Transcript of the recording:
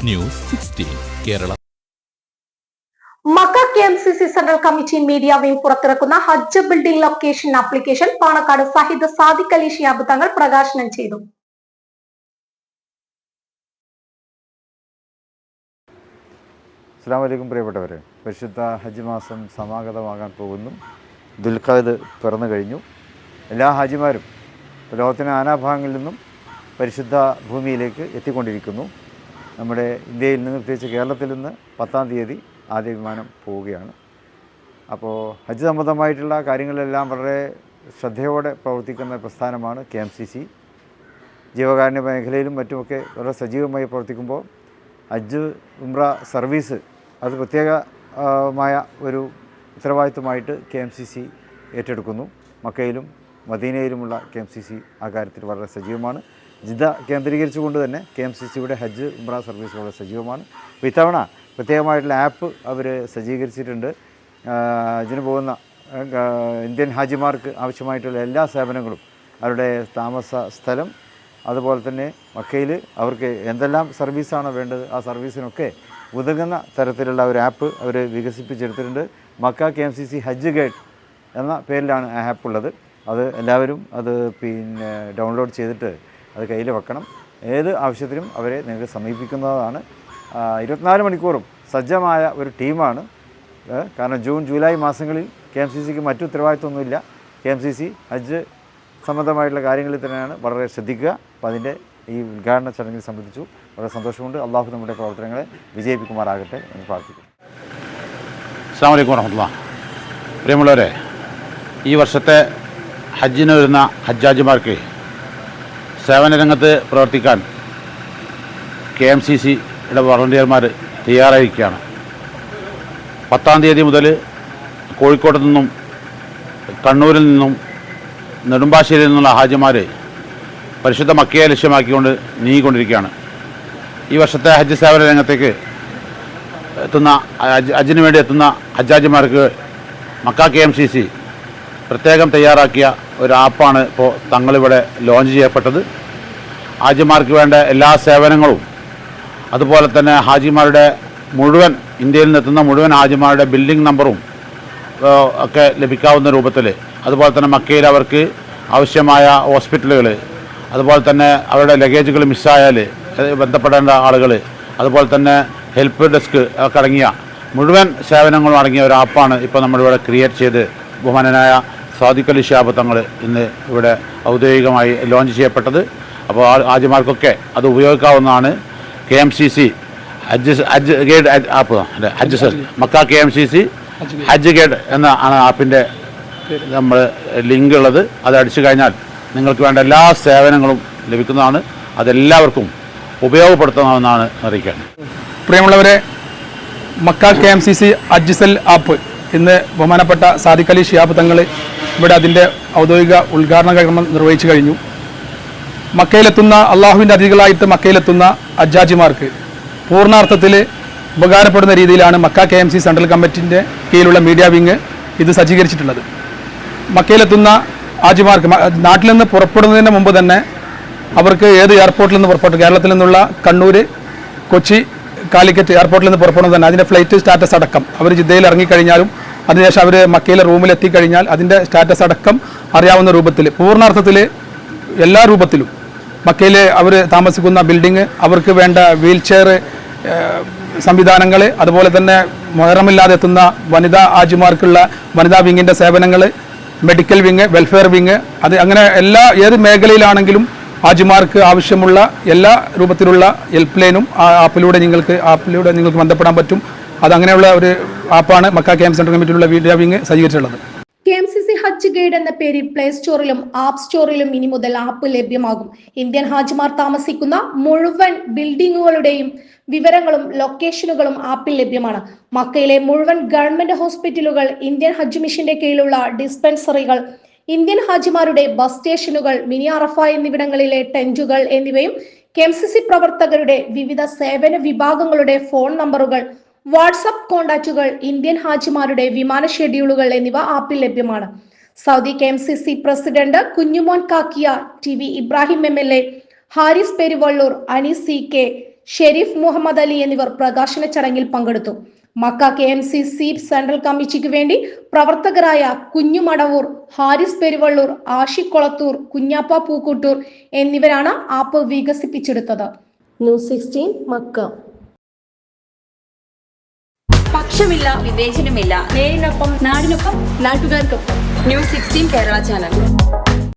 News 16 Kerala. Mecca KMCC central committee media wing പുറത്തിറക്കുന്ന ഹജ്ജ് building location application Panakkad Sayyid Sadiq Ali Shihab Thangal പ്രകാശനം ചെയ്തു. അസ്സലാമു അലൈക്കും പ്രിയപ്പെട്ടവരെ, പരിശുദ്ധ ഹജ്ജ് മാസം സമാഗതമാകാൻ പോകുന്നു. ദുൽഖഅദ് പിറന്നു കഴിഞ്ഞു. എല്ലാ ഹാജിമാരും ലോകത്തിൻ്റെ നാനാഭാഗങ്ങളിൽ നിന്നും പരിശുദ്ധ ഭൂമിയിലേക്ക് എത്തിക്കൊണ്ടിരിക്കുന്നു. നമ്മുടെ ഇന്ത്യയിൽ നിന്ന്, പ്രത്യേകിച്ച് കേരളത്തിൽ നിന്ന് 10-ാം തീയതി ആദ്യ വിമാനം പോവുകയാണ്. അപ്പോൾ ഹജ്ജ് സംബന്ധമായിട്ടുള്ള കാര്യങ്ങളിലെല്ലാം വളരെ ശ്രദ്ധയോടെ പ്രവർത്തിക്കുന്ന പ്രസ്ഥാനമാണ് KMCC. ജീവകാരുണ്യ മേഖലയിലും മറ്റുമൊക്കെ വളരെ സജീവമായി പ്രവർത്തിക്കുമ്പോൾ ഹജ്ജ് ഉംറ സർവീസ് അത് പ്രത്യേകമായ ഒരു ഉത്തരവാദിത്വമായിട്ട് KMCC ഏറ്റെടുക്കുന്നു. മക്കയിലും മദീനയിലുമുള്ള KMCC ആ കാര്യത്തിൽ വളരെ സജീവമാണ്. ജിദ്ദ കേന്ദ്രീകരിച്ചുകൊണ്ട് തന്നെ KMCCയുടെ ഹജ്ജ് ഉംറ സർവീസ് വളരെ സജീവമാണ്. അപ്പോൾ ഇത്തവണ പ്രത്യേകമായിട്ടുള്ള ആപ്പ് അവർ സജ്ജീകരിച്ചിട്ടുണ്ട്. ഇതിന് പോകുന്ന ഇന്ത്യൻ ഹാജിമാർക്ക് ആവശ്യമായിട്ടുള്ള എല്ലാ സേവനങ്ങളും, അവരുടെ താമസ സ്ഥലം, അതുപോലെ തന്നെ മക്കയിൽ അവർക്ക് എന്തെല്ലാം സർവീസാണോ വേണ്ടത് ആ സർവീസിനൊക്കെ ഉതകുന്ന തരത്തിലുള്ള ഒരു ആപ്പ് അവർ വികസിപ്പിച്ചെടുത്തിട്ടുണ്ട്. മക്ക KMCC ഹജ്ജ് ഗൈഡ് എന്ന പേരിലാണ് ആ ആപ്പ് ഉള്ളത്. അത് എല്ലാവരും അത് ഡൗൺലോഡ് ചെയ്തിട്ട് അത് കയ്യിൽ വെക്കണം. ഏത് ആവശ്യത്തിനും അവരെ നിങ്ങൾക്ക് സമീപിക്കുന്നതാണ്. 24 മണിക്കൂറും സജ്ജമായ ഒരു ടീമാണ്. കാരണം ജൂൺ ജൂലൈ മാസങ്ങളിൽ KMCCക്ക് മറ്റു ഉത്തരവാദിത്വമൊന്നുമില്ല. KMCC ഹജ്ജ് സംബന്ധമായിട്ടുള്ള കാര്യങ്ങളിൽ തന്നെയാണ് വളരെ ശ്രദ്ധിക്കുക. അപ്പോൾ അതിൻ്റെ ഈ ഉദ്ഘാടന ചടങ്ങിൽ സംബന്ധിച്ചു വളരെ സന്തോഷമുണ്ട്. അള്ളാഹു നമ്മുടെ പ്രവർത്തനങ്ങളെ വിജയിപ്പിക്കുമാറാകട്ടെ എന്ന് പ്രാർത്ഥിക്കുന്നു. അസ്സലാമു അലൈക്കും വറഹ്മത്തുള്ളാഹി. പ്രിയമുള്ളവരെ, ഈ വർഷത്തെ ഹജ്ജിന് വരുന്ന ഹജ്ജാജിമാർക്ക് സേവന രംഗത്ത് പ്രവർത്തിക്കാൻ KMCCയുടെ വളണ്ടിയർമാർ തയ്യാറായിരിക്കുകയാണ്. 10-ാം തീയതി മുതൽ കോഴിക്കോട് നിന്നും, കണ്ണൂരിൽ നിന്നും, നെടുമ്പാശ്ശേരിയിൽ നിന്നുള്ള ഹാജിമാർ പരിശുദ്ധ മക്കയെ ലക്ഷ്യമാക്കിക്കൊണ്ട് നീങ്ങിക്കൊണ്ടിരിക്കുകയാണ്. ഈ വർഷത്തെ ഹജ്ജ് സേവന രംഗത്തേക്ക് എത്തുന്ന, ഹജ്ജിന് വേണ്ടി എത്തുന്ന ഹജ്ജാജിമാർക്ക് മക്ക KMCC പ്രത്യേകം തയ്യാറാക്കിയ ഒരു ആപ്പാണ് ഇപ്പോൾ തങ്ങളിവിടെ ലോഞ്ച് ചെയ്യപ്പെട്ടത്. ഹാജിമാർക്ക് വേണ്ട എല്ലാ സേവനങ്ങളും, അതുപോലെ തന്നെ ഹാജിമാരുടെ മുഴുവൻ, ഇന്ത്യയിൽ നിന്നെത്തുന്ന മുഴുവൻ ഹാജിമാരുടെ ബിൽഡിംഗ് നമ്പറും ഒക്കെ ലഭിക്കാവുന്ന രൂപത്തിൽ, അതുപോലെ തന്നെ മക്കയിൽ അവർക്ക് ആവശ്യമായ ഹോസ്പിറ്റലുകൾ, അതുപോലെ തന്നെ അവരുടെ ലഗേജുകൾ മിസ്സായാൽ ബന്ധപ്പെടേണ്ട ആളുകൾ, അതുപോലെ തന്നെ ഹെൽപ്പ് ഡെസ്ക് ഒക്കെ അടങ്ങിയ മുഴുവൻ സേവനങ്ങളും അടങ്ങിയ ഒരു ആപ്പാണ് ഇപ്പോൾ നമ്മളിവിടെ ക്രിയേറ്റ് ചെയ്ത് ബഹുമാനനായ സാദിഖ് അലി ശിഹാബ് തങ്ങൾ ഇന്ന് ഇവിടെ ഔദ്യോഗികമായി ലോഞ്ച് ചെയ്യപ്പെട്ടത്. അപ്പോൾ ഹാജിമാർക്കൊക്കെ അത് ഉപയോഗിക്കാവുന്നതാണ്. KMCC ഹജ്ജ് ഗൈഡ് ആപ്പ് അല്ലേ, ഹജ്ജ് സെൽ മക്ക KMCC ഹജ്ജ് ഗൈഡ് എന്ന ആണ് ആപ്പിൻ്റെ നമ്മൾ ലിങ്ക് ഉള്ളത്. അത് അടിച്ചു കഴിഞ്ഞാൽ നിങ്ങൾക്ക് വേണ്ട എല്ലാ സേവനങ്ങളും ലഭിക്കുന്നതാണ്. അതെല്ലാവർക്കും ഉപയോഗപ്പെടുത്തണമെന്നാണ് അറിയിക്കാൻ. പ്രിയമുള്ളവരെ, മക്ക KMCC ഹജ്ജ് സെൽ ആപ്പ് ഇന്ന് ബഹുമാനപ്പെട്ട സാദിഖ് അലി ശിഹാബ് തങ്ങൾ ഇവിടെ അതിൻ്റെ ഔദ്യോഗിക ഉദ്ഘാടന കർമ്മം നിർവഹിച്ചു കഴിഞ്ഞു. മക്കയിലെത്തുന്ന, അള്ളാഹുവിൻ്റെ അതിഥികളായിട്ട് മക്കയിലെത്തുന്ന ഹജ്ജാജിമാർക്ക് പൂർണ്ണാർത്ഥത്തിൽ ഉപകാരപ്പെടുന്ന രീതിയിലാണ് മക്ക KMCC സെൻട്രൽ കമ്മിറ്റിൻ്റെ കീഴിലുള്ള മീഡിയ വിങ് ഇത് സജ്ജീകരിച്ചിട്ടുള്ളത്. മക്കയിലെത്തുന്ന ഹാജിമാർക്ക് നാട്ടിൽ നിന്ന് പുറപ്പെടുന്നതിന് മുമ്പ് തന്നെ അവർക്ക് ഏത് എയർപോർട്ടിൽ നിന്ന് പുറപ്പെട്ടു, കേരളത്തിൽ നിന്നുള്ള കണ്ണൂർ, കൊച്ചി, കാലിക്കറ്റ് എയർപോർട്ടിൽ നിന്ന് പുറപ്പെടുന്നത് തന്നെ അതിൻ്റെ ഫ്ലൈറ്റ് സ്റ്റാറ്റസ് അടക്കം അവർ ജിദ്ദയിൽ ഇറങ്ങിക്കഴിഞ്ഞാലും അതിനുശേഷം അവർ മക്കയിലെ റൂമിൽ എത്തിക്കഴിഞ്ഞാൽ അതിൻ്റെ സ്റ്റാറ്റസ് അടക്കം അറിയാവുന്ന രൂപത്തിൽ, പൂർണ്ണാർത്ഥത്തിൽ എല്ലാ രൂപത്തിലും മക്കയിൽ അവർ താമസിക്കുന്ന ബിൽഡിങ്, അവർക്ക് വേണ്ട വീൽ ചെയർ സംവിധാനങ്ങൾ, അതുപോലെ തന്നെ മുഹറമില്ലാതെ എത്തുന്ന വനിതാ ഹാജിമാർക്കുള്ള വനിതാ വിങ്ങിൻ്റെ സേവനങ്ങൾ, മെഡിക്കൽ വിങ്, വെൽഫെയർ വിങ്, അത് അങ്ങനെ ഏത് മേഖലയിലാണെങ്കിലും ഹാജിമാർക്ക് ആവശ്യമുള്ള എല്ലാ രൂപത്തിലുള്ള ഹെൽപ്പ് ലൈനും ആപ്പിലൂടെ നിങ്ങൾക്ക് ബന്ധപ്പെടാൻ പറ്റും. അതങ്ങനെയുള്ള ഒരു ആപ്പാണ് മക്ക KMCC സെൻട്രൽ കമ്മിറ്റിയിലുള്ള മീഡിയ വിങ് സജ്ജീകരിച്ചിട്ടുള്ളത്. KMCC ഹജ്ജ് ഗൈഡ് എന്ന പേരിൽ പ്ലേ സ്റ്റോറിലും ആപ്പ് സ്റ്റോറിലും ഇനി മുതൽ ആപ്പ് ലഭ്യമാകും. ഇന്ത്യൻ ഹാജിമാർ താമസിക്കുന്ന മുഴുവൻ ബിൽഡിങ്ങുകളുടെയും വിവരങ്ങളും ലൊക്കേഷനുകളും ആപ്പിൽ ലഭ്യമാണ്. മക്കയിലെ മുഴുവൻ ഗവൺമെന്റ് ഹോസ്പിറ്റലുകൾ, ഇന്ത്യൻ ഹജ്ജ് മിഷന്റെ കീഴിലുള്ള ഡിസ്പെൻസറികൾ, ഇന്ത്യൻ ഹാജിമാരുടെ ബസ് സ്റ്റേഷനുകൾ, മിനി അറഫ എന്നിവിടങ്ങളിലെ ടെന്റുകൾ എന്നിവയും KMCC പ്രവർത്തകരുടെ വിവിധ സേവന വിഭാഗങ്ങളുടെ ഫോൺ നമ്പറുകൾ, വാട്സ്ആപ്പ് കോൺടാക്റ്റുകൾ, ഇന്ത്യൻ ഹാജിമാരുടെ വിമാന ഷെഡ്യൂളുകൾ എന്നിവ ആപ്പിൽ ലഭ്യമാണ്. Saudi KMCC president Kunhumon Kakkiya, TV Ibrahim MLA, Haris Peruvallur, Anees CK, Sherif Muhammad Ali എന്നിവർ പ്രകാശന ചടങ്ങിൽ പങ്കെടുത്തു. മക്ക KMCC സെൻട്രൽ കമ്മിറ്റിക്ക് വേണ്ടി പ്രവർത്തകരായ കുഞ്ഞുമടവൂർ, ഹാരിസ് പെരുവള്ളൂർ, ആഷിഖ് കൊളത്തൂർ, കുഞ്ഞാപ്പ പൂക്കൂട്ടൂർ എന്നിവരാണ് ആപ്പ് വികസിപ്പിച്ചെടുത്തത്. News 16 Mecca. പക്ഷമില്ല, വിവേചനമില്ല. നേരിനൊപ്പം, നാടിനൊപ്പം, നാട്ടുകാർക്കൊപ്പം. News 16 Kerala channel.